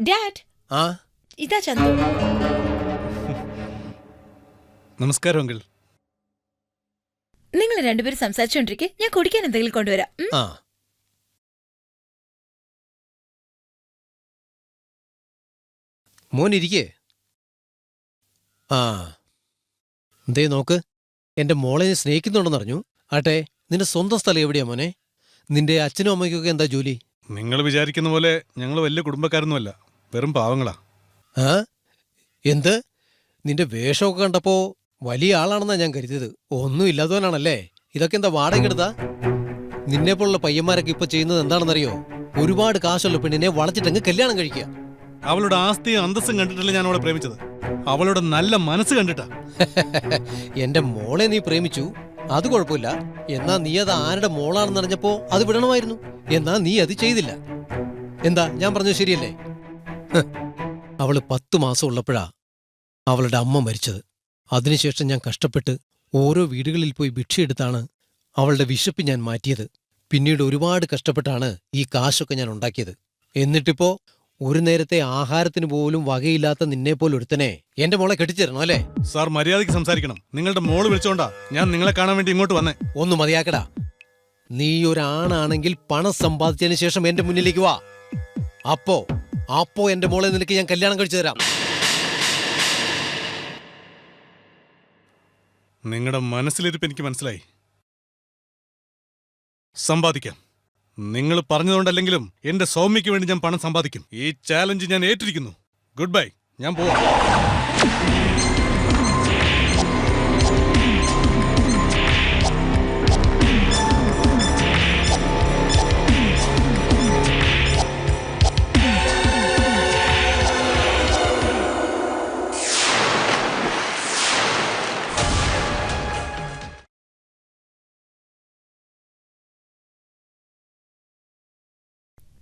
Dad, ആ ഇതാ ചന്തു. നമസ്കാരം അങ്കിൾ. നിങ്ങൾ രണ്ടുപേരും സംസാരിച്ചോണ്ടിരിക്കെ ഞാൻ കുടിക്കാൻ എന്തെങ്കിലും കൊണ്ടുവരാം. ആ മോനിരിക്കേ. ആ എന്തേ നോക്ക്, എന്റെ മോളെ നീ സ്നേഹിക്കുന്നുണ്ടെന്ന് അറിഞ്ഞു. ആട്ടെ, നിന്റെ സ്വന്തം സ്ഥലം എവിടെയാ മോനെ? നിന്റെ അച്ഛനും അമ്മയ്ക്കൊക്കെ എന്താ ജോലി? നിങ്ങൾ വിചാരിക്കുന്ന പോലെ ഞങ്ങൾ വലിയ കുടുംബക്കാരൊന്നുമല്ല, വെറും പാവങ്ങളാ. ആ എന്ത്? നിന്റെ വേഷമൊക്കെ കണ്ടപ്പോ വലിയ ആളാണെന്നാ ഞാൻ കരുതിയത്. ഒന്നും ഇല്ലാത്തവനാണല്ലേ. ഇതൊക്കെ എന്താ വാടകെടുത്താ? നിന്നെപ്പോലുള്ള പയ്യന്മാരൊക്കെ ഇപ്പൊ ചെയ്യുന്നത് എന്താണെന്നറിയോ? ഒരുപാട് കാശുള്ള പെണ്ണിനെ വളച്ചിട്ടങ്ങ് കല്യാണം കഴിക്കുക. അവളുടെ ആസ്തിയും അന്തസ്സും കണ്ടിട്ടല്ല ഞാൻ അവളെ പ്രേമിച്ചത്, അവളുടെ നല്ല മനസ്സ് കണ്ടിട്ടാ. എന്റെ മോളെ നീ പ്രേമിച്ചു, അത് കുഴപ്പമില്ല. എന്നാ നീ അത് ആരുടെ മോളാണെന്നറിഞ്ഞപ്പോ അത് വിടണമായിരുന്നു. എന്നാ നീ അത് ചെയ്തില്ല. എന്താ ഞാൻ പറഞ്ഞത് ശരിയല്ലേ? അവള് 10 മാസം ഉള്ളപ്പോഴാ അവളുടെ അമ്മ മരിച്ചത്. അതിനുശേഷം ഞാൻ കഷ്ടപ്പെട്ട് ഓരോ വീടുകളിൽ പോയി ഭിക്ഷയെടുത്താണ് അവളുടെ വിശപ്പ് ഞാൻ മാറ്റിയത്. പിന്നീട് ഒരുപാട് കഷ്ടപ്പെട്ടാണ് ഈ കാശൊക്കെ ഞാൻ ഉണ്ടാക്കിയത്. എന്നിട്ടിപ്പോ ഒരു നേരത്തെ ആഹാരത്തിന് പോലും വകയില്ലാത്ത നിന്നെപ്പോലെ ഒരുത്തനെ എന്റെ മോളെ കെട്ടിച്ചേരണോ അല്ലേ? സാർ മര്യാദയ്ക്ക് സംസാരിക്കണം. നിങ്ങളുടെ മോള് വിളിച്ചോണ്ടാ ഞാൻ നിങ്ങളെ കാണാൻ വേണ്ടി ഇങ്ങോട്ട് വന്നേ. ഒന്ന് മതിയാക്കടാ. നീ ഒരാണാണെങ്കിൽ പണം സമ്പാദിച്ചതിന് ശേഷം എന്റെ മുന്നിലേക്ക് വാ. അപ്പോ എന്റെ മോളെ നിനക്ക് ഞാൻ കല്യാണം കഴിച്ചു തരാം. നിങ്ങളുടെ മനസ്സിലിരിപ്പ് എനിക്ക് മനസ്സിലായി. സമ്പാദിക്കാം. നിങ്ങൾ പറഞ്ഞതുകൊണ്ടല്ലെങ്കിലും എന്റെ സൗമ്യയ്ക്ക് വേണ്ടി ഞാൻ പണം സമ്പാദിക്കും. ഈ ചാലഞ്ച് ഞാൻ ഏറ്റിരിക്കുന്നു. ഗുഡ് ബൈ, ഞാൻ പോവാം.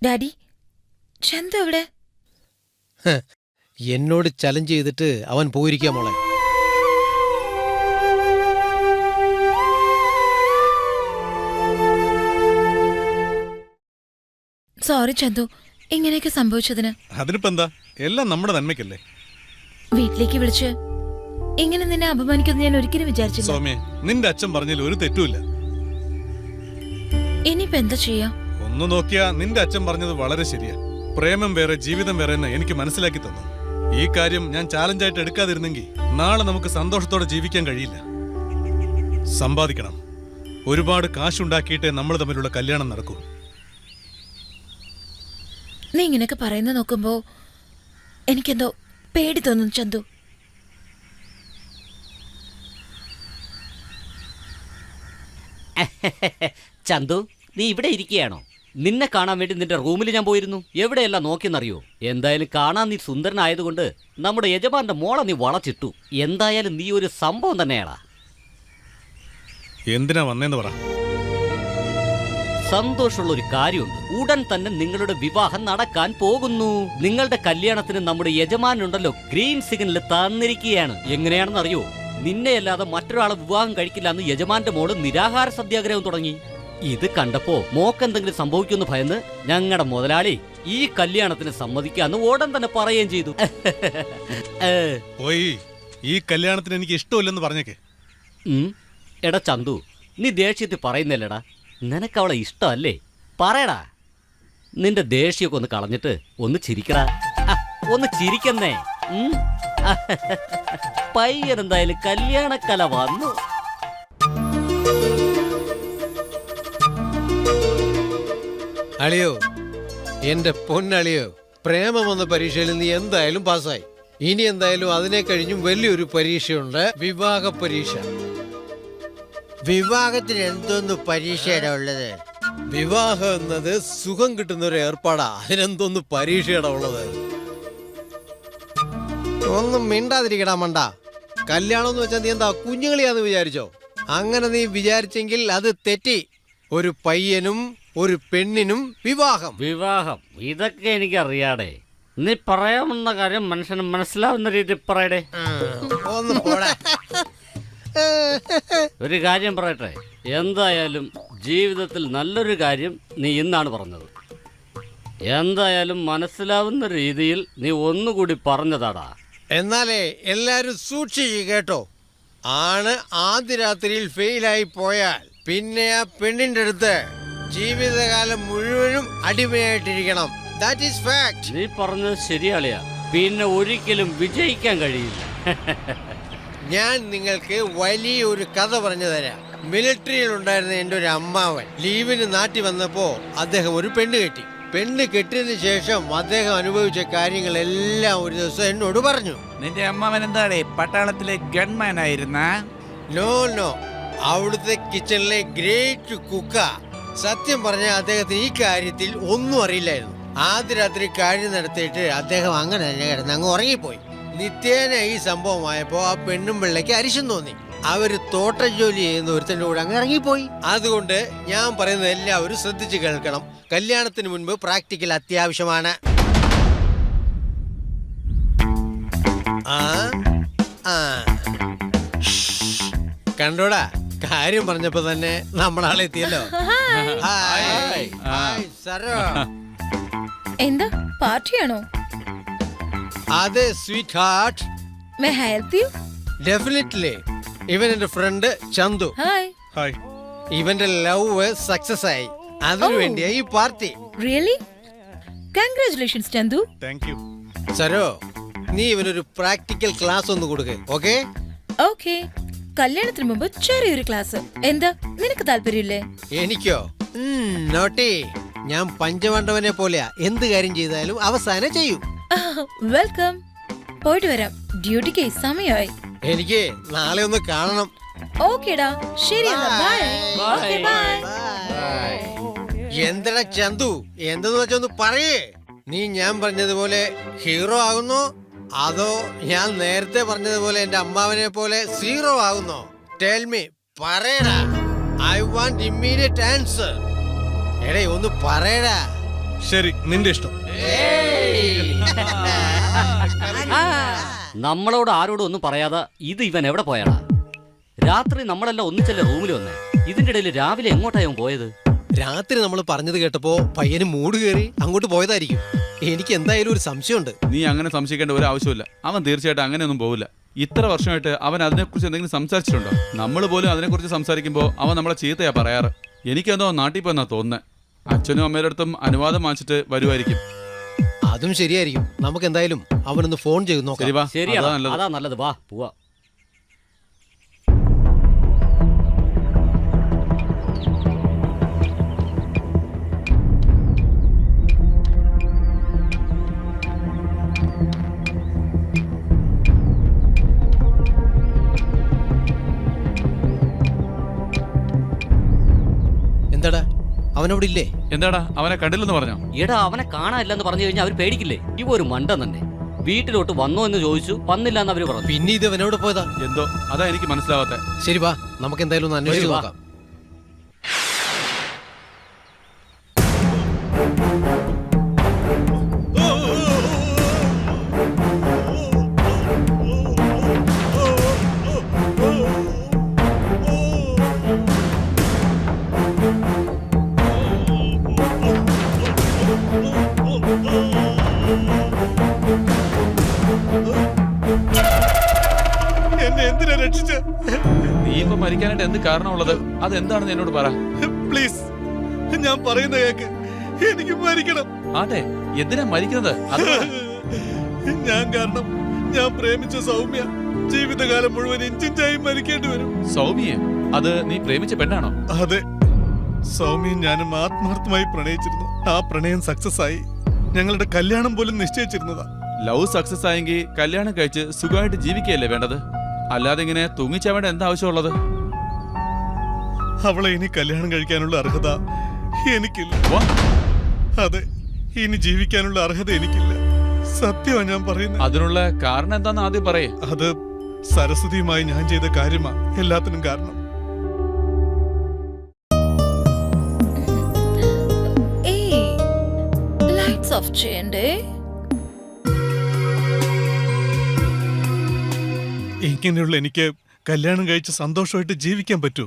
ഡാഡി, ചന്തു എവിടെ? എന്നോട് ചലഞ്ച് ചെയ്തിട്ട് അവൻ പോയിരിക്കാ മോളെ. സോറി ചന്തു, ഇങ്ങനെയൊക്കെ സംഭവിച്ചതിന്. അതിനിപ്പോ എന്താ, എല്ലാം നമ്മുടെ നന്മയ്ക്കല്ലേ. വീട്ടിലേക്ക് വിളിച്ച് ഇങ്ങനെ നിന്നെ അപമാനിക്കുന്നു ഞാൻ ഒരിക്കലും വിചാരിച്ചില്ല. സൗമ്യ, നിന്റെ അച്ഛൻ പറഞ്ഞതിൽ ഒരു തെറ്റുമില്ല. ഇനിയിപ്പോ എന്താ ചെയ്യാ? ഒന്ന് നോക്കിയാ നിന്റെ അച്ഛൻ പറഞ്ഞത് വളരെ ശരിയാ. പ്രേമം വേറെ ജീവിതം വേറെ എന്ന് എനിക്ക് മനസ്സിലാക്കി തന്നു. ഈ കാര്യം ഞാൻ ചാലഞ്ചായിട്ട് എടുക്കാതിരുന്നെങ്കിൽ നാളെ നമുക്ക് സന്തോഷത്തോടെ ജീവിക്കാൻ കഴിയില്ല. സമ്പാദിക്കണം. ഒരുപാട് കാശുണ്ടാക്കിയിട്ടേ നമ്മൾ തമ്മിലുള്ള കല്യാണം നടക്കൂ. നീ ഇങ്ങനെയൊക്കെ പറയുന്നത് നോക്കുമ്പോ എനിക്കെന്തോ പേടി തോന്നുന്നു ചന്തു. ചന്തു, നീ ഇവിടെ ഇരിക്കുകയാണോ? നിന്നെ കാണാൻ വേണ്ടി നിന്റെ റൂമിൽ ഞാൻ പോയിരുന്നു. എവിടെയെല്ലാം നോക്കിയെന്നറിയോ? എന്തായാലും കാണാൻ നീ സുന്ദരനായതുകൊണ്ട് നമ്മുടെ യജമാന്റെ മോളെ നീ വളച്ചിട്ടു. എന്തായാലും നീ ഒരു സംഭവം തന്നെയാടാ. എന്തിനാ വന്നേന്ന് പറ. സന്തോഷമുള്ള ഒരു കാര്യമുണ്ട്. ഉടൻ തന്നെ നിങ്ങളുടെ വിവാഹം നടക്കാൻ പോകുന്നു. നിങ്ങളുടെ കല്യാണത്തിന് നമ്മുടെ യജമാനുണ്ടല്ലോ ഗ്രീൻ സിഗ്നൽ തന്നിരിക്കുകയാണ്. എങ്ങനെയാണെന്നറിയോ? നിന്നെയല്ലാതെ മറ്റൊരാളെ വിവാഹം കഴിക്കില്ല എന്ന് യജമാന്റെ മോള് നിരാഹാര സത്യാഗ്രഹം തുടങ്ങി. ഇത് കണ്ടപ്പോ മോക്കെന്തെങ്കിലും സംഭവിക്കുമെന്ന് ഭയന്ന് ഞങ്ങളുടെ മുതലാളി ഈ കല്യാണത്തിന് സമ്മതിക്കാന്ന് ഉടൻ തന്നെ പറയുകയും ചെയ്തു. പോയി ഈ കല്യാണത്തിന് എനിക്ക് ഇഷ്ടമില്ലെന്ന് പറഞ്ഞേക്കെ. എടാ ചന്തു, നീ ദേഷ്യത്തിൽ പറയുന്നില്ലടാ. നിനക്ക് അവളെ ഇഷ്ടമല്ലേ? പറയടാ. നിന്റെ ദേഷ്യമൊക്കെ ഒന്ന് കളഞ്ഞിട്ട് ഒന്ന് ചിരിക്കടാ. ഒന്ന് ചിരിക്കുന്നേ. പയ്യനെന്തായാലും കല്യാണക്കല വന്നു. അളിയോ, എന്റെ പൊന്നളിയോ, പ്രേമം എന്ന പരീക്ഷയിൽ നീ എന്തായാലും പാസ്സായി. ഇനി എന്തായാലും അതിനെ കഴിഞ്ഞും വലിയൊരു പരീക്ഷയുണ്ട്, വിവാഹ പരീക്ഷ. വിവാഹത്തിന് എന്തോന്ന് പരീക്ഷയുടെ ഉള്ളത്? വിവാഹം എന്നത് സുഖം കിട്ടുന്ന ഒരു ഏർപ്പാടാ. അതിനെന്തോന്ന് പരീക്ഷയുടെ ഉള്ളത്? ഒന്നും മിണ്ടാതിരിക്കടാ മണ്ട. കല്യാണം എന്ന് വെച്ചാൽ നീ എന്താ കുഞ്ഞുങ്ങളിയാന്ന് വിചാരിച്ചോ? അങ്ങനെ നീ വിചാരിച്ചെങ്കിൽ അത് തെറ്റി. ഒരു പയ്യനും ഒരു പെണ്ണിനും വിവാഹം. വിവാഹം ഇതൊക്കെ എനിക്കറിയാടേ. നീ പറയാവുന്ന കാര്യം മനുഷ്യന് മനസ്സിലാവുന്ന രീതിയിൽ പറയടേ. ഒന്നും പോടാ. ഒരു കാര്യം പറയട്ടെ, എന്തായാലും ജീവിതത്തിൽ നല്ലൊരു കാര്യം നീ ഇന്നാണ് പറഞ്ഞത്. എന്തായാലും മനസ്സിലാവുന്ന രീതിയിൽ നീ ഒന്നുകൂടി പറഞ്ഞതാടാ. എന്നാലേ എല്ലാരും സൂക്ഷിച്ചു കേട്ടോ. ആണ് ആദ്യ രാത്രിയിൽ ഫെയിലായി പോയാൽ പിന്നെ ആ പെണ്ണിന്റെ അടുത്ത് ജീവിതകാലം മുഴുവനും അടിമയായിട്ടിരിക്കണം. That is fact. നീ പറഞ്ഞത് ശരിയാളിയാ. പിന്നെ ഒരിക്കലും വിജയിക്കാൻ കഴിയില്ല. ഞാൻ നിങ്ങൾക്ക് വലിയൊരു കഥ പറഞ്ഞു തരാം. മിലിറ്ററിയിൽ ഉണ്ടായിരുന്ന എൻ്റെ ഒരു അമ്മാവൻ ലീവിന് നാട്ടിൽ വന്നപ്പോ അദ്ദേഹം ഒരു പെണ്ണ് കെട്ടി. പെണ്ണ് കെട്ടിയതിന് ശേഷം അദ്ദേഹം അനുഭവിച്ച കാര്യങ്ങളെല്ലാം ഒരു ദിവസം എന്നോട് പറഞ്ഞു. നിന്റെ അമ്മാവൻ എന്താണ് പട്ടാളത്തിലെ ഗൺമാൻ ആയിരുന്ന? നോ നോ, അവിടുത്തെ കിച്ചണിലെ ഗ്രേറ്റ് കുക്ക. സത്യം പറഞ്ഞ അദ്ദേഹത്തിന് ഈ കാര്യത്തിൽ ഒന്നും അറിയില്ലായിരുന്നു. ആദ്യ രാത്രി കാര്യം നടത്തിയിട്ട് അദ്ദേഹം അങ്ങനെ തന്നെ കിടന്ന് അങ്ങ് ഉറങ്ങിപ്പോയി. നിത്യേന ഈ സംഭവമായപ്പോ ആ പെണ്ണും പിള്ളയ്ക്ക് അരിശം തോന്നി. അവര് തോട്ട ജോലി ചെയ്യുന്ന ഒരുത്തൻ്റെ കൂടെ അങ്ങ് ഇറങ്ങിപ്പോയി. അതുകൊണ്ട് ഞാൻ പറയുന്നത് എല്ലാവരും ശ്രദ്ധിച്ചു കേൾക്കണം. കല്യാണത്തിന് മുൻപ് പ്രാക്ടിക്കൽ അത്യാവശ്യമാണ്. ആ ആ കണ്ടോടാ, കാര്യം പറഞ്ഞപ്പോ തന്നെ നമ്മളാളെത്തിയല്ലോ. Hi hi സരോ. എന്താ പാർട്ടിയാണോ? അതെ sweetheart, may I help you? Definitely. ഇവൻ എന്റെ ഫ്രണ്ട് ചന്തു. ഹായ്. ഹായ്. ഇവന്റെ ലവ് സക്സസ് ആയി. അതിനു വേണ്ടിയാ ഈ പാർട്ടി. Really? Congratulations Chandu. Thank you. Saro, നീ ഇവനൊരു പ്രാക്ടിക്കൽ ക്ലാസ് ഒന്ന് കൊടുക്ക്. ഓക്കെ? ഓക്കെ. കല്യാണത്തിന് മുമ്പ് ചെറിയൊരു ക്ലാസ്. എന്താ നിനക്ക് താല്പര്യമില്ലേ? എനിക്കോ? നോട്ടി, ഞാൻ പഞ്ചപാണ്ഡവനെ പോലെയാ. എന്ത് കാര്യം ചെയ്താലും അവസാനം ചെയ്യൂ. വെൽക്കം. പോയിട്ട് വരാം, ഡ്യൂട്ടിക്ക് സമയമായി. എനിക്ക് നാളെ ഒന്ന് കാണണം. ഓക്കേടാ, ശരി എന്നാ. ബൈ. Okay, bye. എന്തടാ ചന്തു, എന്തെന്ന് വെച്ചൊന്ന് പറയേ. നീ ഞാൻ പറഞ്ഞതുപോലെ ഹീറോ ആകുന്നോ അതോ ഞാൻ നേരത്തെ പറഞ്ഞതുപോലെ എന്റെ അമ്മാവനെ പോലെ സീറോ ആകുന്നോ? ടെൽ മീ, പറയടാ. I want immediate answer. എടേ ഒന്ന് പറയടാ. ശരി, നിന്റെ ഇഷ്ടം. നമ്മളോട് ആരോടും ഒന്നും പറയാതെ ഇത് ഇവൻ എവിടെ പോയാടാ? രാത്രി നമ്മളെല്ലാം ഒന്നിച്ചല്ലേ റൂമിൽ വന്നേ. ഇതിന്റെ ഇടയിൽ രാവിലെ എങ്ങോട്ടായോ പോയത്? രാത്രി നമ്മൾ പറഞ്ഞത് കേട്ടപ്പോ പയ്യന് മൂട് കയറി അങ്ങോട്ട് പോയതായിരിക്കും. എനിക്ക് എന്തായാലും ഒരു സംശയമുണ്ട്. നീ അങ്ങനെ സംശയിക്കേണ്ട ഒരു ആവശ്യമില്ല. അവൻ തീർച്ചയായിട്ടും അങ്ങനെയൊന്നും പോവില്ല. ഇത്ര വർഷമായിട്ട് അവൻ അതിനെക്കുറിച്ച് എന്തെങ്കിലും സംസാരിച്ചിട്ടുണ്ടോ? നമ്മൾ പോലും അതിനെക്കുറിച്ച് സംസാരിക്കുമ്പോൾ അവൻ നമ്മളെ ചീത്തയാ പറയാറ്. എനിക്കെന്തോ നാട്ടിൽ പോയെന്നാ തോന്നുന്നത്. അച്ഛനും അമ്മയുടെ അടുത്തും അനുവാദം വാങ്ങിച്ചിട്ട് വരുമായിരിക്കും. അതും ശരിയായിരിക്കും. നമുക്ക് എന്തായാലും അവനൊന്ന് ഫോൺ ചെയ്ത് നോക്കാം. ശരി, വാ. ശരിയാ, അതാ നല്ലത്. അതാ നല്ലത്. വാ പോവാ. എന്താടാ, അവനവിടെ ഇല്ലേ? എന്താടാ, അവനെ കണ്ടില്ലെന്ന് പറഞ്ഞോ? എടാ, അവനെ കാണാനില്ലെന്ന് പറഞ്ഞു കഴിഞ്ഞാൽ അവർ പേടിക്കില്ലേ? ഇവ ഒരു മണ്ടൻ തന്നെ. വീട്ടിലോട്ട് വന്നോ എന്ന് ചോദിച്ചു, വന്നില്ല എന്ന് അവര് പറഞ്ഞു. പിന്നെ ഇത് അവനവിടെ പോയതാ? എന്തോ അതാ എനിക്ക് മനസ്സിലാവാത്തെ. ശരി, വാ, നമുക്ക് എന്തായാലും ഒന്ന് അന്വേഷിച്ച് ശരി, വാ. നോക്കാം. എന്നെ എന്തിനാ രക്ഷിച്ച? നീ ഇപ്പൊ മരിക്കാനായിട്ട് എന്ത് കാരണമുള്ളത്? അതെന്താണെന്ന് എന്നോട് പറ. പ്ലീസ്, ഞാൻ പറയുന്ന കേക്ക്. എനിക്ക് മരിക്കണം. ആട്ടെ, എന്തിനാ മരിക്കുന്നത്? അത് പറ. ഞാൻ കാരണം ഞാൻ പ്രേമിച്ച സൗമ്യ ജീവിതകാലം മുഴുവൻ ഇഞ്ചിഞ്ചായി മരിക്കേണ്ടി വരും. സൗമ്യയെ? അത് നീ പ്രേമിച്ച പെണ്ണാണോ? അതെ, സൗമ്യയും ഞാനും ആത്മാർത്ഥമായി പ്രണയിച്ചിരുന്നു. ആ പ്രണയം സക്സസ് ആയി. ഞങ്ങളുടെ കല്യാണം പോലും നിശ്ചയിച്ചിരുന്നതാ. ലവ് സക്സസ് ആയെങ്കിൽ കല്യാണം കഴിച്ച് സുഖമായിട്ട് ജീവിക്കുകയല്ലേ വേണ്ടത്? അല്ലാതെ ഇങ്ങനെ തൂങ്ങിച്ചാവേണ്ട എന്താ ആവശ്യമുള്ളത്? അവളെ ഇനി കല്യാണം കഴിക്കാനുള്ള അർഹത എനിക്കില്ല. വാ. അതെ, ഇനി ജീവിക്കാനുള്ള അർഹത എനിക്കില്ല. സത്യമാണ് ഞാൻ പറയുന്നത്. അതിനുള്ള കാരണം എന്താന്ന് ആദ്യം പറയേ. അത് സരസ്വതിയുമായി ഞാൻ ചെയ്ത കാര്യമാ എല്ലാത്തിനും കാരണം. ഏയ്, ലൈറ്റ്സ് ഓഫ് ചെയ്യണ്ടേ? ഇങ്ങനെയുള്ള എനിക്ക് കല്യാണം കഴിച്ച് സന്തോഷമായിട്ട് ജീവിക്കാൻ പറ്റൂ.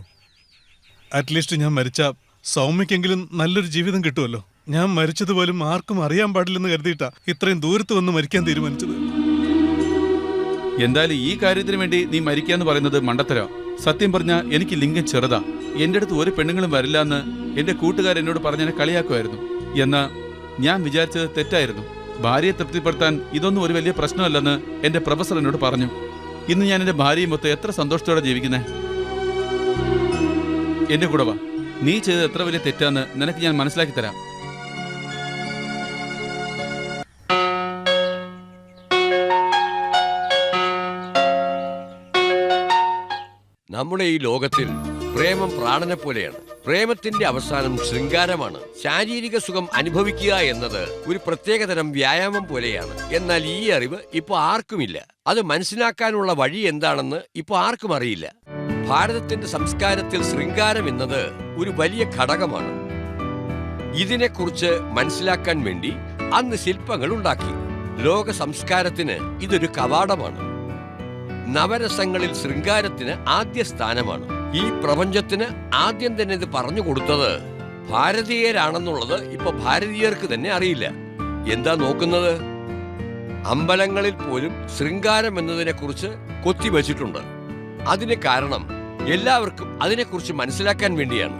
അറ്റ്ലീസ്റ്റ് ഞാൻ മരിച്ച സൗമ്യക്കെങ്കിലും നല്ലൊരു ജീവിതം കിട്ടുമല്ലോ. ഞാൻ മരിച്ചതുപോലും ആർക്കും അറിയാൻ പാടില്ലെന്ന് കരുതിയിട്ടാ ഇത്രയും ദൂരത്ത് വന്ന് മരിക്കാൻ തീരുമാനിച്ചത്. എന്തായാലും ഈ കാര്യത്തിന് വേണ്ടി നീ മരിക്കാന്ന് പറയുന്നത് മണ്ടത്തരോ. സത്യം പറഞ്ഞ എനിക്ക് ലിംഗം ചെറുതാ. എന്റെ അടുത്ത് ഒരു പെണ്ണുങ്ങളും വരില്ല എന്ന് എന്റെ കൂട്ടുകാരെന്നോട് പറഞ്ഞെന്നെ കളിയാക്കുമായിരുന്നു. എന്നാ ഞാൻ വിചാരിച്ചത് തെറ്റായിരുന്നു. ഭാര്യയെ തൃപ്തിപ്പെടുത്താൻ ഇതൊന്നും ഒരു വലിയ പ്രശ്നമല്ലെന്ന് എന്റെ പ്രൊഫസർ എന്നോട് പറഞ്ഞു. ഇന്ന് ഞാൻ എന്റെ ഭാര്യയും മൊത്തം എത്ര സന്തോഷത്തോടെ ജീവിക്കുന്നേ. എന്റെ കൂടെ വാ. നീ ചെയ്തത് എത്ര വലിയ തെറ്റാന്ന് നിനക്ക് ഞാൻ മനസ്സിലാക്കി തരാം. നമ്മുടെ ഈ ലോകത്തിൽ പ്രേമം പ്രാണനെ പോലെയാണ്. പ്രേമത്തിന്റെ അവസാനം ശൃംഗാരമാണ്. ശാരീരിക സുഖം അനുഭവിക്കുക എന്നത് ഒരു പ്രത്യേകതരം വ്യായാമം പോലെയാണ്. എന്നാൽ ഈ അറിവ് ഇപ്പൊ ആർക്കുമില്ല. അത് മനസ്സിലാക്കാനുള്ള വഴി എന്താണെന്ന് ഇപ്പൊ ആർക്കും അറിയില്ല. ഭാരതത്തിന്റെ സംസ്കാരത്തിൽ ശൃംഗാരം എന്നത് ഒരു വലിയ ഘടകമാണ്. ഇതിനെക്കുറിച്ച് മനസ്സിലാക്കാൻ വേണ്ടി അന്ന് ശില്പങ്ങൾ ഉണ്ടാക്കി. ലോക സംസ്കാരത്തിന് ഇതൊരു കവാടമാണ്. നവരസങ്ങളിൽ ശൃംഗാരത്തിന് ആദ്യ സ്ഥാനമാണ്. ഈ പ്രപഞ്ചത്തിന് ആദ്യം തന്നെ ഇത് പറഞ്ഞു കൊടുത്തത് ഭാരതീയരാണെന്നുള്ളത് ഇപ്പൊ ഭാരതീയർക്ക് തന്നെ അറിയില്ല. എന്താ നോക്കുന്നത്? അമ്പലങ്ങളിൽ പോലും ശൃംഗാരം എന്നതിനെ കുറിച്ച് കൊത്തിവച്ചിട്ടുണ്ട്. അതിന് കാരണം എല്ലാവർക്കും അതിനെക്കുറിച്ച് മനസ്സിലാക്കാൻ വേണ്ടിയാണ്.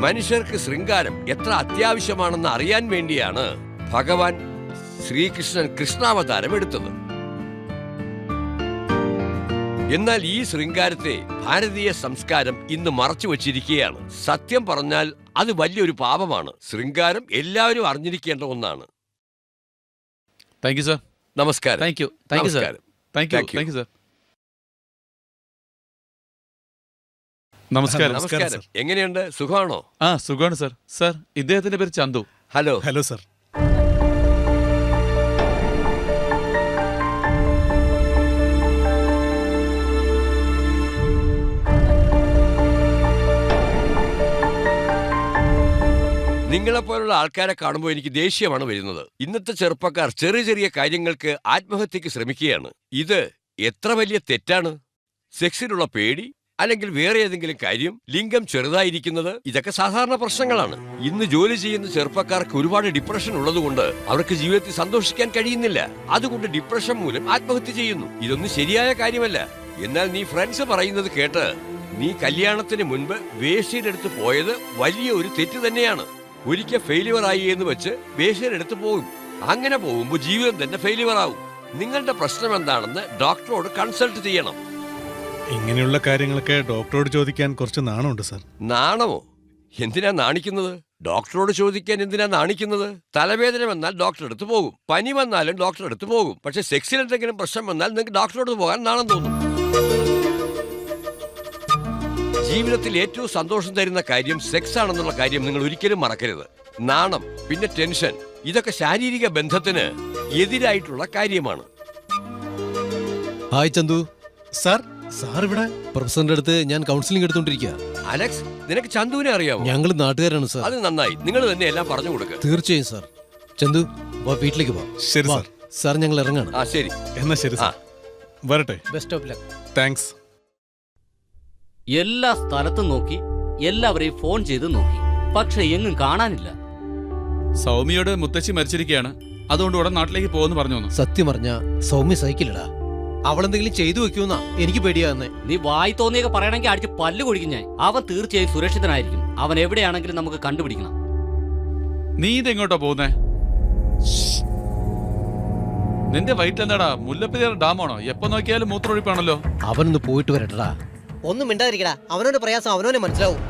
മനുഷ്യർക്ക് ശൃംഗാരം എത്ര അത്യാവശ്യമാണെന്ന് അറിയാൻ വേണ്ടിയാണ് ഭഗവാൻ ശ്രീകൃഷ്ണൻ കൃഷ്ണാവതാരം എടുത്തത്. എന്നാൽ ഈ ശൃംഗാരത്തെ ഭാരതീയ സംസ്കാരം ഇന്ന് മറച്ചു വച്ചിരിക്കുകയാണ്. സത്യം പറഞ്ഞാൽ അത് വലിയൊരു പാപമാണ്. ശൃംഗാരം എല്ലാവരും അറിഞ്ഞിരിക്കേണ്ട ഒന്നാണ്. Thank you sir. നമസ്കാരം. Thank you. Thank you sir. നമസ്കാരം. Thank you. Thank you sir. നമസ്കാരം. നമസ്കാരം. എങ്ങനെയുണ്ട്? സുഖമാണോ? ആ സുഖമാണ് സർ. സർ ഇദ്ദേഹത്തിന്റെ പേര് ചന്തു. ഹലോ. Hello sir. നിങ്ങളെപ്പോലുള്ള ആൾക്കാരെ കാണുമ്പോൾ എനിക്ക് ദേഷ്യമാണ് വരുന്നത്. ഇന്നത്തെ ചെറുപ്പക്കാർ ചെറിയ ചെറിയ കാര്യങ്ങൾക്ക് ആത്മഹത്യക്ക് ശ്രമിക്കുകയാണ്. ഇത് എത്ര വലിയ തെറ്റാണ്. സെക്സിലുള്ള പേടി അല്ലെങ്കിൽ വേറെ ഏതെങ്കിലും കാര്യം, ലിംഗം ചെറുതായിരിക്കുന്നത്, ഇതൊക്കെ സാധാരണ പ്രശ്നങ്ങളാണ്. ഇന്ന് ജോലി ചെയ്യുന്ന ചെറുപ്പക്കാർക്ക് ഒരുപാട് ഡിപ്രഷൻ ഉള്ളതുകൊണ്ട് അവർക്ക് ജീവിതത്തിൽ സന്തോഷിക്കാൻ കഴിയുന്നില്ല. അതുകൊണ്ട് ഡിപ്രഷൻ മൂലം ആത്മഹത്യ ചെയ്യുന്നു. ഇതൊന്നും ശരിയായ കാര്യമല്ല. എന്നാൽ നീ ഫ്രണ്ട്സ് പറയുന്നത് കേട്ട് നീ കല്യാണത്തിന് മുൻപ് വേശ്യയുടെ അടുത്ത് പോയത് വലിയ ഒരു തെറ്റ് തന്നെയാണ്. ഒരിക്കൽ ഫെയിലിയർ ആയി എന്ന് വെച്ച് വേശ്യയുടെ അടുത്ത് പോകും. അങ്ങനെ പോകുമ്പോൾ ജീവിതം തന്നെ ഫെയിലിയർ ആവും. നിങ്ങളുടെ പ്രശ്നം എന്താണെന്ന് ഡോക്ടറോട് കൺസൾട്ട് ചെയ്യണം. ഇങ്ങനെയുള്ള കാര്യങ്ങളൊക്കെ ഡോക്ടറോട് ചോദിക്കാൻ കുറച്ച് നാണമുണ്ട് സർ. നാണമോ? എന്തിനാ നാണിക്കുന്നത്? ഡോക്ടറോട് ചോദിക്കാൻ എന്തിനാ നാണിക്കുന്നത്? തലവേദന വന്നാൽ ഡോക്ടറെ അടുത്ത് പോകും. പനി വന്നാലും ഡോക്ടറെ അടുത്ത് പോകും. പക്ഷെ സെക്സിൽ എന്തെങ്കിലും പ്രശ്നം വന്നാൽ നിങ്ങൾക്ക് ഡോക്ടറോട് പോകാൻ നാണം തോന്നും. ജീവിതത്തിൽ ഏറ്റവും സന്തോഷം തരുന്ന കാര്യം സെക്സ് ആണെന്നുള്ള കാര്യം നിങ്ങൾ ഒരിക്കലും മറക്കരുത്. നാണം, പിന്നെ ടെൻഷൻ, ഇതൊക്കെ ശാരീരിക ബന്ധത്തിന് എതിരായിട്ടുള്ള കാര്യമാണ്. ഹായ് ചന്തു. സാർ, സാർ ഇവിടെ? പ്രൊഫസറിന്റെ അടുത്ത് ഞാൻ കൗൺസിലിംഗ് എടുത്തോണ്ടിരിക്കുക. അലക്സ്, നിനക്ക് ചന്തുവിനെ അറിയാമോ? ഞങ്ങൾ നാട്ടുകാരാണ് സാർ. അത് നന്നായി. നിങ്ങൾ തന്നെ എല്ലാം പറഞ്ഞു കൊടുക്കുക. തീർച്ചയായും സാർ. ചന്തു വാ, വീട്ടിലേക്ക് പോ. ശരി വാ. സാർ. സാർ ഞങ്ങൾ ഇറങ്ങാണ്. ആ ശരി. എന്നാ ശരി സാർ. വരട്ടെ. Best of luck. താങ്ക്സ്. എല്ലാ സ്ഥലത്തും നോക്കി, എല്ലാവരെയും ഫോൺ ചെയ്ത് നോക്കി, പക്ഷെ എങ്ങും കാണാനില്ല. സൗമ്യയോട് മുത്തശ്ശി മരിച്ചിരിക്കുകയാണ്. അതുകൊണ്ട് ഉടൻ നാട്ടിലേക്ക് പോകുമെന്ന് പറഞ്ഞു വന്നു. സത്യം പറഞ്ഞ സൗമ്യ സഹിക്കില്ലടാ. അവളെന്തെങ്കിലും ചെയ്തു വെക്കൂന്നാ എനിക്ക് പേടിയാന്നേ. നീ വായി തോന്നിയൊക്കെ പറയണമെങ്കിൽ അടിച്ച് പല്ല് കൊടിക്കും ഞാൻ. അവൻ തീർച്ചയായും സുരക്ഷിതനായിരിക്കും. അവൻ എവിടെയാണെങ്കിലും നമുക്ക് കണ്ടുപിടിക്കണം. നീ ഇതെങ്ങോട്ടാ പോകുന്നേ? നിന്റെ വയറ്റിലെന്താടാ? മുല്ലപ്പെരിയാർ ഡാമാണോ? എപ്പോ നോക്കിയാലും മൂത്രമൊഴിപ്പാണല്ലോ. അവനൊന്ന് പോയിട്ട് വരട്ടടാ. ഒന്നും മിണ്ടാതിരിക്കടാ. അവനോട് പ്രയാസം അവനോനെ മനസ്സിലാവും.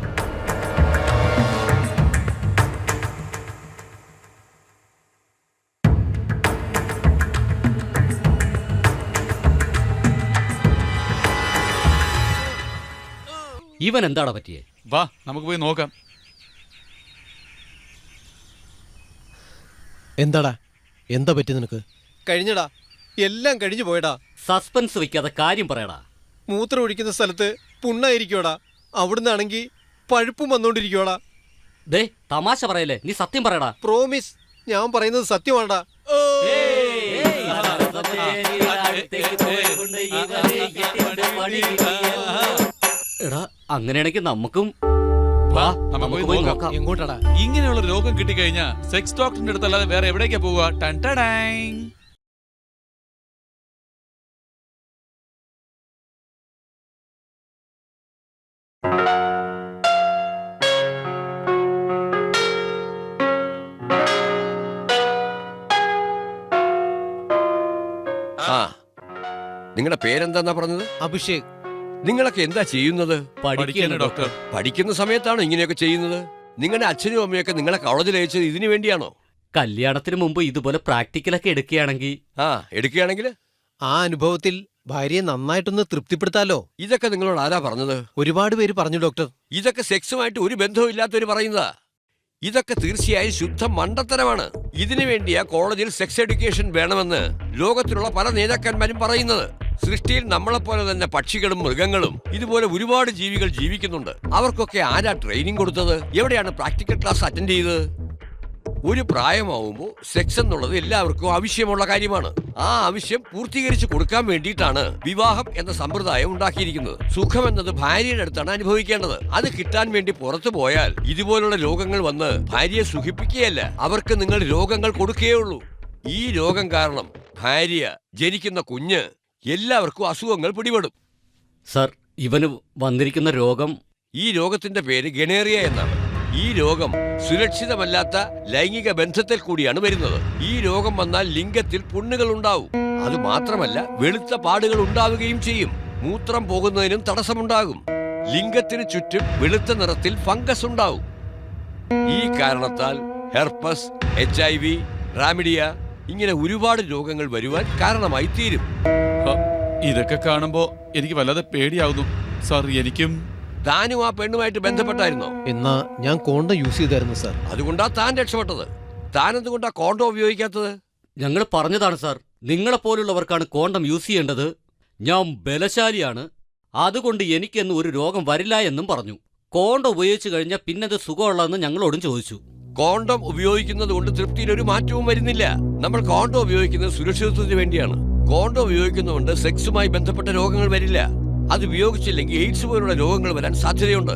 ഇവൻ എന്താടാ പറ്റിയേ? വാ നമുക്ക് പോയി നോക്കാം. എന്താടാ? എന്താ പറ്റി നിനക്ക്? കഴിഞ്ഞടാ, എല്ലാം കഴിഞ്ഞു പോയടാ. സസ്പെൻസ് വെക്കാതെ കാര്യം പറയടാ. മൂത്രം ഒഴിക്കുന്ന സ്ഥലത്ത് പുണ്ണായിരിക്കോടാ. അവിടുന്നാണെങ്കിൽ പഴുപ്പും വന്നോണ്ടിരിക്കോടാ. ദേ തമാശ പറയല്ലേ, നീ സത്യം പറയടാ. പ്രോമിസ്, ഞാൻ പറയുന്നത് സത്യമാണ്ടാ. എടാ അങ്ങനെയാണെങ്കിൽ നമുക്കും വാ, നമുക്ക് നമുക്ക് പോയി പോയി നോക്കാം. എങ്ങോട്ടാടാ? ഇങ്ങനെയുള്ള രോഗം കിട്ടിക്കഴിഞ്ഞാ സെക്സ് ഡോക്ടറിന്റെ അടുത്തല്ലാതെ വേറെ എവിടേക്കാ പോവുക? ടൻ ടടൈ. ആ നിങ്ങളുടെ പേരെന്താന്നാ പറഞ്ഞത്? അഭിഷേക്. നിങ്ങളൊക്കെ എന്താ ചെയ്യുന്നത്? പഠിക്കാണ് ഡോക്ടർ. പഠിക്കുന്ന സമയത്താണോ ഇങ്ങനെയൊക്കെ ചെയ്യുന്നത്? നിങ്ങളുടെ അച്ഛനും അമ്മയൊക്കെ നിങ്ങളെ കോളേജിൽ അയച്ചത് ഇതിനു വേണ്ടിയാണോ? കല്യാണത്തിന് മുമ്പ് ഇതുപോലെ പ്രാക്ടിക്കലൊക്കെ എടുക്കുകയാണെങ്കിൽ ആ എടുക്കുകയാണെങ്കിൽ ആ അനുഭവത്തിൽ ഭാര്യയെ നന്നായിട്ടൊന്ന് തൃപ്തിപ്പെടുത്താലോ? ഇതൊക്കെ നിങ്ങളോട് ആരാ പറഞ്ഞത്? ഒരുപാട് പേര് പറഞ്ഞു ഡോക്ടർ. ഇതൊക്കെ സെക്സുമായിട്ട് ഒരു ബന്ധവും ഇല്ലാത്തവര് പറയുന്നതാ. ഇതൊക്കെ തീർച്ചയായും ശുദ്ധ മണ്ടത്തരമാണ്. ഇതിനു വേണ്ടിയാ കോളേജിൽ സെക്സ് എഡ്യൂക്കേഷൻ വേണമെന്ന് ലോകത്തിലുള്ള പല നേതാക്കന്മാരും പറയുന്നത്. സൃഷ്ടിയിൽ നമ്മളെപ്പോലെ തന്നെ പക്ഷികളും മൃഗങ്ങളും ഇതുപോലെ ഒരുപാട് ജീവികൾ ജീവിക്കുന്നുണ്ട്. അവർക്കൊക്കെ ആരാ ട്രെയിനിങ് കൊടുത്തത്? എവിടെയാണ് പ്രാക്ടിക്കൽ ക്ലാസ് അറ്റൻഡ് ചെയ്തത്? ഒരു പ്രായമാവുമ്പോൾ സെക്സ് എന്നുള്ളത് എല്ലാവർക്കും ആവശ്യമുള്ള കാര്യമാണ്. ആ ആവശ്യം പൂർത്തീകരിച്ചു കൊടുക്കാൻ വേണ്ടിയിട്ടാണ് വിവാഹം എന്ന സമ്പ്രദായം ഉണ്ടാക്കിയിരിക്കുന്നത്. സുഖം എന്നത് ഭാര്യയുടെ അടുത്താണ് അനുഭവിക്കേണ്ടത്. അത് കിട്ടാൻ വേണ്ടി പുറത്തു പോയാൽ ഇതുപോലുള്ള രോഗങ്ങൾ വന്ന് ഭാര്യയെ സുഖിപ്പിക്കുകയല്ല, അവർക്ക് നിങ്ങൾ രോഗങ്ങൾ കൊടുക്കുകയുള്ളൂ. ഈ രോഗം കാരണം ഭാര്യ, ജനിക്കുന്ന കുഞ്ഞ്, എല്ലാവർക്കും അസുഖങ്ങൾ പിടിപെടും. സർ, ഇവന് വന്നിരിക്കുന്ന രോഗം ഈ രോഗത്തിന്റെ പേര് ഗണേറിയ എന്നാണ്. ഈ രോഗം സുരക്ഷിതമല്ലാത്ത ലൈംഗിക ബന്ധത്തിൽ കൂടിയാണ് വരുന്നത്. ഈ രോഗം വന്നാൽ ലിംഗത്തിൽ പുണ്ണുകൾ ഉണ്ടാവും. അത് മാത്രമല്ല വെളുത്ത പാടുകൾ ഉണ്ടാവുകയും ചെയ്യും. മൂത്രം പോകുന്നതിനും തടസ്സമുണ്ടാകും. ലിംഗത്തിന് ചുറ്റും വെളുത്ത നിറത്തിൽ ഫംഗസ് ഉണ്ടാവും. ഈ കാരണത്താൽ ഹെർപ്പസ്, HIV, റാമിഡിയ ഇങ്ങനെ ഒരുപാട് രോഗങ്ങൾ വരുവാൻ കാരണമായി തീരും. ഇതൊക്കെ കാണുമ്പോ എനിക്ക് വല്ലാതെ പേടിയാവുന്നു സാർ. എനിക്കും താനും ആ പെണ്ണുമായിട്ട് ബന്ധപ്പെട്ടായിരുന്നോ? എന്നാ ഞാൻ കോണ്ടം യൂസ് ചെയ്തായിരുന്നു സാർ. അതുകൊണ്ടാ താൻ രക്ഷപ്പെട്ടത്. താൻ എന്തുകൊണ്ടാ കോണ്ടം ഉപയോഗിക്കാത്തത്? ഞങ്ങൾ പറഞ്ഞതാണ് സാർ, നിങ്ങളെപ്പോലുള്ളവർക്കാണ് കോണ്ടം യൂസ് ചെയ്യേണ്ടത്. ഞാൻ ബലശാലിയാണ്, അതുകൊണ്ട് എനിക്കെന്നും ഒരു രോഗം വരില്ല എന്നും പറഞ്ഞു. കോണ്ടം ഉപയോഗിച്ചു കഴിഞ്ഞാൽ പിന്നത് സുഖമുള്ളതെന്ന് ഞങ്ങളോടും ചോദിച്ചു. കോണ്ടം ഉപയോഗിക്കുന്നത് കൊണ്ട് തൃപ്തിയിൽ ഒരു മാറ്റവും വരുന്നില്ല. നമ്മൾ കോണ്ടം ഉപയോഗിക്കുന്നത് സുരക്ഷിതത്വത്തിന് വേണ്ടിയാണ്. കോണ്ടം ഉപയോഗിക്കുന്നതുകൊണ്ട് സെക്സുമായി ബന്ധപ്പെട്ട രോഗങ്ങൾ വരില്ല. അത് ഉപയോഗിച്ചില്ലെങ്കിൽ എയ്ഡ്സ് പോലുള്ള രോഗങ്ങൾ വരാൻ സാധ്യതയുണ്ട്.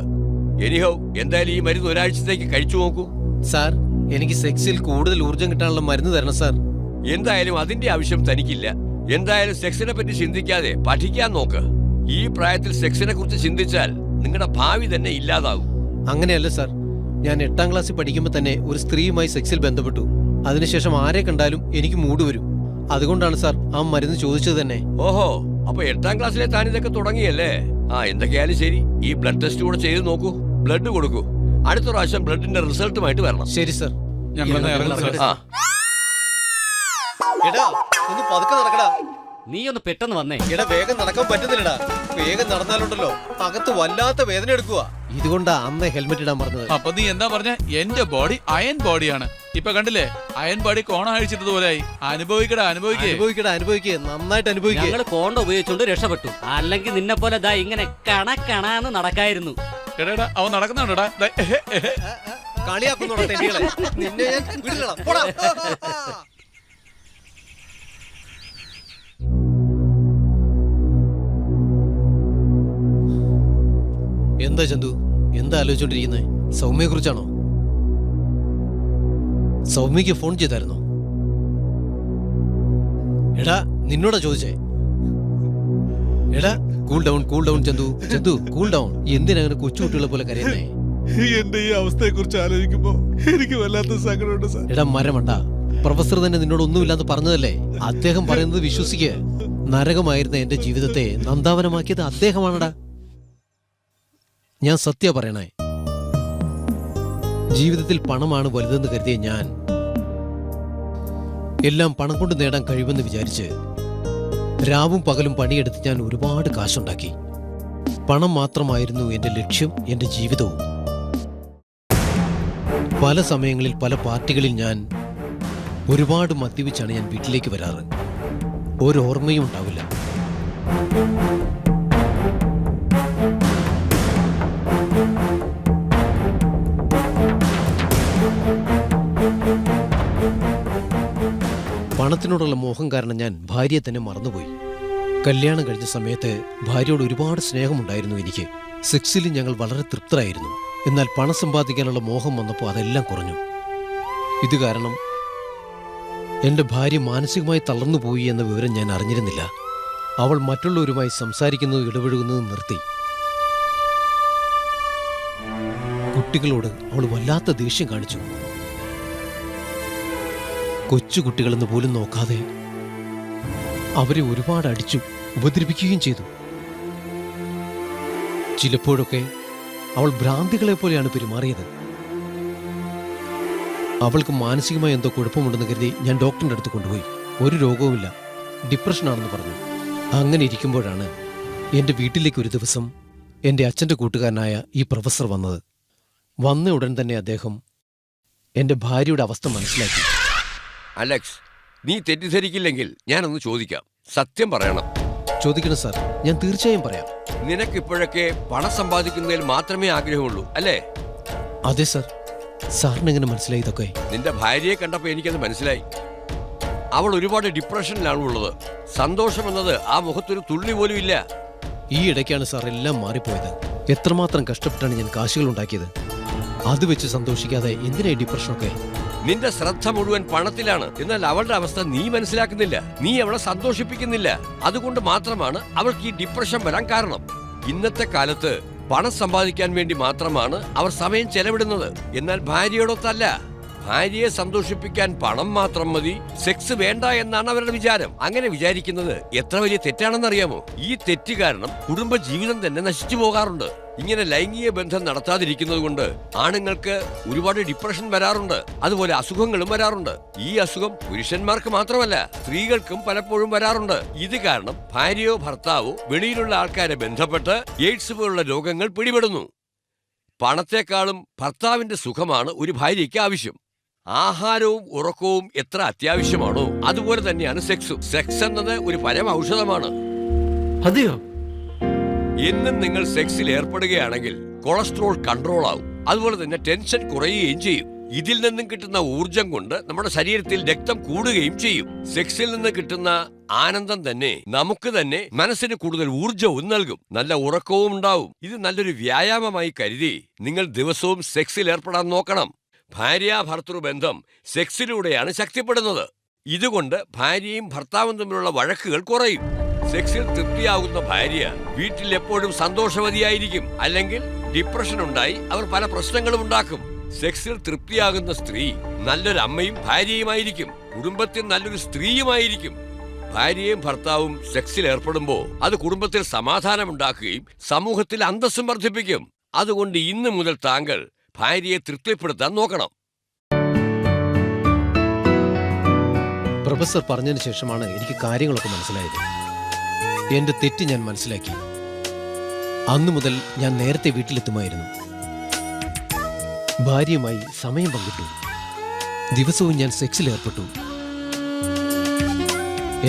എനിഹോ, എന്തായാലും ഈ മരുന്ന് ഒരാഴ്ചത്തേക്ക് കഴിച്ചു നോക്കൂ. സാർ, എനിക്ക് സെക്സിൽ കൂടുതൽ ഊർജം കിട്ടാനുള്ള മരുന്ന് തരണം സാർ. എന്തായാലും അതിന്റെ ആവശ്യം തനിക്കില്ല. എന്തായാലും സെക്സിനെ പറ്റി ചിന്തിക്കാതെ പഠിക്കാൻ നോക്ക്. ഈ പ്രായത്തിൽ സെക്സിനെ കുറിച്ച് ചിന്തിച്ചാൽ നിങ്ങളുടെ ഭാവി തന്നെ ഇല്ലാതാവും. അങ്ങനെയല്ല സാർ, ഞാൻ 8ാം ക്ലാസ്സിൽ പഠിക്കുമ്പോൾ തന്നെ ഒരു സ്ത്രീയുമായി സെക്സിൽ ബന്ധപ്പെട്ടു. അതിനുശേഷം ആരെ കണ്ടാലും എനിക്ക് മൂഡ് വരും. അതുകൊണ്ടാണ് സാർ ആ മരുന്ന് ചോദിച്ചത് തന്നെ. ഓഹോ, അപ്പൊ 8ാം ക്ലാസ്സിലെ താൻ ഇതൊക്കെ തുടങ്ങിയല്ലേ? ആ എന്തൊക്കെയാലും ശരി, ഈ ബ്ലഡ് ടെസ്റ്റ് കൂടെ ചെയ്ത് നോക്കൂ. ബ്ലഡ് കൊടുക്കൂ. അടുത്ത പ്രാവശ്യം ബ്ലഡിന്റെ റിസൾട്ടുമായിട്ട് വരണം. ശരി സാർ. ഞങ്ങളൊന്ന് ഇറങ്ങും സാർ. ആ എടാ ഒന്ന് പതുക്കെ നടക്കടാ. നീ ഒന്ന് പെട്ടെന്ന് വന്നേ. എടാ വേഗം നടക്കാൻ പറ്റുന്നില്ലടാ. വേഗം നടന്നാലുണ്ടല്ലോ അകത്ത് വല്ലാത്ത വേദന എടുക്കുക. ഇതുകൊണ്ടാ അന്ന് ഹെൽമെറ്റ് ഇടാൻ പറഞ്ഞത്. അപ്പൊ നീ എന്താ പറഞ്ഞ? എന്റെ ബോഡി അയൺ ബോഡിയാണ്. ഇപ്പൊ കണ്ടില്ലേ, അയൺ ബോഡി കോണ അഴിച്ചിട്ടതുപോലെയായി. അനുഭവിക്കടാ, അനുഭവിക്കേ, നന്നായിട്ട് അനുഭവിക്കേ. ഞങ്ങൾ കോണ്ടം ഉപയോഗിച്ചുകൊണ്ട് രക്ഷപ്പെട്ടു. അല്ലെങ്കിൽ നിന്നെ പോലെ ദാ ഇങ്ങനെ കണക്കണാന്ന് നടക്കായിരുന്നു. എടാ അവൻ നടക്കുന്നുണ്ടോടാ? കളിയാക്കുന്നോടാ തെണ്ടികളെ. നിന്നെ ഞാൻ വിടില്ലടാ. പോടാ. എന്താ ചന്തു, എന്താ ആലോചിച്ചോണ്ടിരിക്കുന്നത്? സൗമ്യയെ കുറിച്ചാണോ? സൗമ്യക്ക് ഫോൺ ചെയ്തായിരുന്നോ? എടാ നിന്നോടാ ചോദിച്ചേ. എടാ cool down Chandu, cool down. എന്തിനങ്ങനെ കൊച്ചുകുട്ടികളെ പോലെ കരയുന്നേ? എന്റെ ഈ അവസ്ഥയെ കുറിച്ച് ആലോചിക്കുമ്പോ എനിക്ക് വല്ലാത്ത സങ്കടമുണ്ട് സാർ. എടാ മരമണ്ട, പ്രൊഫസർ തന്നെ നിന്നോട് ഒന്നുമില്ലാന്ന് പറഞ്ഞതല്ലേ? അദ്ദേഹം പറയുന്നത് വിശ്വസിക്കുക. നരകമായിരുന്ന എന്റെ ജീവിതത്തെ നന്ദാവനമാക്കിയത് അദ്ദേഹമാണടാ. ഞാൻ സത്യ പറയണേ, ജീവിതത്തിൽ പണമാണ് വലുതെന്ന് കരുതിയ ഞാൻ എല്ലാം പണം കൊണ്ട് നേടാൻ കഴിയുമെന്ന് വിചാരിച്ച് രാവും പകലും പണിയെടുത്ത് ഞാൻ ഒരുപാട് കാശുണ്ടാക്കി. പണം മാത്രമായിരുന്നു എന്റെ ലക്ഷ്യം, എന്റെ ജീവിതവും. പല സമയങ്ങളിൽ പല പാർട്ടികളിൽ ഞാൻ ഒരുപാട് മദ്യപിച്ചാണ് ഞാൻ വീട്ടിലേക്ക് വരാറ്. ഓരോർമ്മയും ഉണ്ടാവില്ല. പണത്തിനോടുള്ള മോഹം കാരണം ഞാൻ ഭാര്യയെ തന്നെ മറന്നുപോയി. കല്യാണം കഴിഞ്ഞ സമയത്ത് ഭാര്യയോട് ഒരുപാട് സ്നേഹമുണ്ടായിരുന്നു എനിക്ക്. സെക്സിൽ ഞങ്ങൾ വളരെ തൃപ്തരായിരുന്നു. എന്നാൽ പണം സമ്പാദിക്കാനുള്ള മോഹം വന്നപ്പോൾ അതെല്ലാം കുറഞ്ഞു. ഇത് കാരണം എൻ്റെ ഭാര്യ മാനസികമായി തളർന്നുപോയി എന്ന വിവരം ഞാൻ അറിഞ്ഞിരുന്നില്ല. അവൾ മറ്റുള്ളവരുമായി സംസാരിക്കുന്നതും ഇടപഴകുന്നതും നിർത്തി. കുട്ടികളോട് അവൾ വല്ലാത്ത ദേഷ്യം കാണിച്ചു. കൊച്ചുകുട്ടികളെന്ന് പോലും നോക്കാതെ അവരെ ഒരുപാട് അടിച്ചു, ഉപദ്രവിക്കുകയും ചെയ്തു. ചിലപ്പോഴൊക്കെ അവൾ ഭ്രാന്തികളെ പോലെയാണ് പെരുമാറിയത്. അവൾക്ക് മാനസികമായി എന്തോ കുഴപ്പമുണ്ടെന്ന് കരുതി ഞാൻ ഡോക്ടറിൻ്റെ അടുത്ത് കൊണ്ടുപോയി. ഒരു രോഗവുമില്ല, ഡിപ്രഷനാണെന്ന് പറഞ്ഞു. അങ്ങനെ ഇരിക്കുമ്പോഴാണ് എൻ്റെ വീട്ടിലേക്ക് ഒരു ദിവസം എൻ്റെ അച്ഛൻ്റെ കൂട്ടുകാരനായ ഈ പ്രൊഫസർ വന്നത്. വന്ന ഉടൻ തന്നെ അദ്ദേഹം എൻ്റെ ഭാര്യയുടെ അവസ്ഥ മനസ്സിലാക്കി. അലക്സ്, നീ തെറ്റിദ്ധരിക്കില്ലെങ്കിൽ ഞാനൊന്ന് ചോദിക്കാം. സത്യം പറയണം. ചോദിക്കണം സാർ, ഞാൻ തീർച്ചയായും പറയാം. നിനക്കിപ്പോഴൊക്കെ പണം സമ്പാദിക്കുന്നതിൽ മാത്രമേ ആഗ്രഹമുള്ളൂ അല്ലേ? അതെ സാർ. സാറിന് എങ്ങനെ മനസ്സിലായി ഇതൊക്കെ? നിന്റെ ഭാര്യയെ കണ്ടപ്പോൾ എനിക്കത് മനസ്സിലായി. അവൾ ഒരുപാട് ഡിപ്രഷനിലാണ് ഉള്ളത്. സന്തോഷമെന്നത് ആ മുഖത്തൊരു തുള്ളി പോലും ഇല്ല. ഈ ഇടയ്ക്കാണ് സാർ എല്ലാം മാറിപ്പോയത്. എത്രമാത്രം കഷ്ടപ്പെട്ടാണ് ഞാൻ കാശുകൾ ഉണ്ടാക്കിയത്. അത് വെച്ച് സന്തോഷിക്കാതെ എന്തിനാ ഈ ഡിപ്രഷനൊക്കെ? നിന്റെ ശ്രദ്ധ മുഴുവൻ പണത്തിലാണ്. എന്നാൽ അവളുടെ അവസ്ഥ നീ മനസ്സിലാക്കുന്നില്ല. നീ അവളെ സന്തോഷിപ്പിക്കുന്നില്ല. അതുകൊണ്ട് മാത്രമാണ് അവൾക്ക് ഈ ഡിപ്രഷൻ വരാൻ കാരണം. ഇന്നത്തെ കാലത്ത് പണം സമ്പാദിക്കാൻ വേണ്ടി മാത്രമാണ് അവർ സമയം ചെലവിടുന്നത്. എന്നാൽ ഭാര്യയോടൊത്തല്ല. ഭാര്യയെ സന്തോഷിപ്പിക്കാൻ പണം മാത്രം മതി, സെക്സ് വേണ്ട എന്നാണ് അവരുടെ വിചാരം. അങ്ങനെ വിചാരിക്കുന്നത് എത്ര വലിയ തെറ്റാണെന്നറിയാമോ? ഈ തെറ്റ് കാരണം കുടുംബ ജീവിതം തന്നെ നശിച്ചു പോകാറുണ്ട്. ഇങ്ങനെ ലൈംഗിക ബന്ധം നടത്താതിരിക്കുന്നത് കൊണ്ട് ആണുങ്ങൾക്ക് ഒരുപാട് ഡിപ്രഷൻ വരാറുണ്ട്. അതുപോലെ അസുഖങ്ങളും വരാറുണ്ട്. ഈ അസുഖം പുരുഷന്മാർക്ക് മാത്രമല്ല, സ്ത്രീകൾക്കും പലപ്പോഴും വരാറുണ്ട്. ഇത് കാരണം ഭാര്യയോ ഭർത്താവോ വെളിയിലുള്ള ആൾക്കാരെ ബന്ധപ്പെട്ട് എയ്ഡ്സ് പോലുള്ള രോഗങ്ങൾ പിടിപെടുന്നു. പണത്തെക്കാളും ഭർത്താവിന്റെ സുഖമാണ് ഒരു ഭാര്യയ്ക്ക് ആവശ്യം. ആഹാരവും ഉറക്കവും എത്ര അത്യാവശ്യമാണോ അതുപോലെ തന്നെയാണ് സെക്സും. സെക്സ് എന്നത് ഒരു പരമ ഔഷധമാണ്. അതെയോ? എന്നും നിങ്ങൾ സെക്സിൽ ഏർപ്പെടുകയാണെങ്കിൽ കൊളസ്ട്രോൾ കൺട്രോൾ ആവും. അതുപോലെ തന്നെ ടെൻഷൻ കുറയുകയും ചെയ്യും. ഇതിൽ നിന്നും കിട്ടുന്ന ഊർജം കൊണ്ട് നമ്മുടെ ശരീരത്തിൽ രക്തം കൂടുകയും ചെയ്യും. സെക്സിൽ നിന്ന് കിട്ടുന്ന ആനന്ദം തന്നെ നമുക്ക് തന്നെ മനസ്സിന് കൂടുതൽ ഊർജവും നൽകും. നല്ല ഉറക്കവും ഉണ്ടാവും. ഇത് നല്ലൊരു വ്യായാമമായി കരുതി നിങ്ങൾ ദിവസവും സെക്സിൽ ഏർപ്പെടാൻ നോക്കണം. ഭാര്യ ഭർത്തൃ ബന്ധം സെക്സിലൂടെയാണ് ശക്തിപ്പെടുന്നത്. ഇതുകൊണ്ട് ഭാര്യയും ഭർത്താവും തമ്മിലുള്ള വഴക്കുകൾ കുറയും. സെക്സിൽ തൃപ്തിയാകുന്ന ഭാര്യ വീട്ടിൽ എപ്പോഴും സന്തോഷവതിയായിരിക്കും. അല്ലെങ്കിൽ ഡിപ്രഷൻ ഉണ്ടായി അവർ പല പ്രശ്നങ്ങളും ഉണ്ടാക്കും. സെക്സിൽ തൃപ്തിയാകുന്ന സ്ത്രീ നല്ലൊരു അമ്മയും ഭാര്യയുമായിരിക്കും. കുടുംബത്തിൽ നല്ലൊരു സ്ത്രീയുമായിരിക്കും. ഭാര്യയും ഭർത്താവും സെക്സിൽ ഏർപ്പെടുമ്പോൾ അത് കുടുംബത്തിൽ സമാധാനമുണ്ടാക്കുകയും സമൂഹത്തിൽ അന്തസ്സും വർദ്ധിപ്പിക്കും. അതുകൊണ്ട് ഇന്നു മുതൽ താങ്കൾ ഭാര്യയെ തൃപ്തിപ്പെടുത്താൻ നോക്കണം. പ്രൊഫസർ പറഞ്ഞതിന് ശേഷമാണ് എനിക്ക് കാര്യങ്ങളൊക്കെ മനസ്സിലായത്. എന്റെ തെറ്റ് ഞാൻ മനസ്സിലാക്കി. അന്നു മുതൽ ഞാൻ നേരത്തെ വീട്ടിലെത്തുമായിരുന്നു. ഭാര്യയുമായി സമയം പങ്കിട്ടു. ദിവസവും ഞാൻ സെക്സിൽ ഏർപ്പെട്ടു.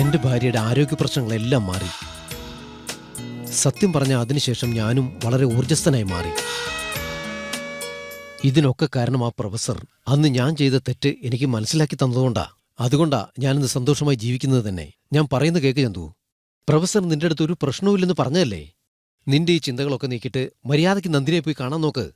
എന്റെ ഭാര്യയുടെ ആരോഗ്യ പ്രശ്നങ്ങളെല്ലാം മാറി. സത്യം പറഞ്ഞ അതിനുശേഷം ഞാനും വളരെ ഊർജസ്വനായി മാറി. ഇതിനൊക്കെ കാരണം ആ പ്രൊഫസർ അന്ന് ഞാൻ ചെയ്ത തെറ്റ് എനിക്ക് മനസ്സിലാക്കി തന്നതുകൊണ്ടാ. അതുകൊണ്ടാ ഞാനിന്ന് സന്തോഷമായി ജീവിക്കുന്നത് തന്നെ. ഞാൻ പറയുന്നത് കേക്ക് ചന്തു. പ്രൊഫസർ നിന്റെ അടുത്ത് ഒരു പ്രശ്നവുമില്ലെന്ന് പറഞ്ഞതല്ലേ? നിന്റെ ഈ ചിന്തകളൊക്കെ നീക്കിയിട്ട് മര്യാദയ്ക്ക് നന്ദിനെ പോയി കാണാൻ നോക്ക്.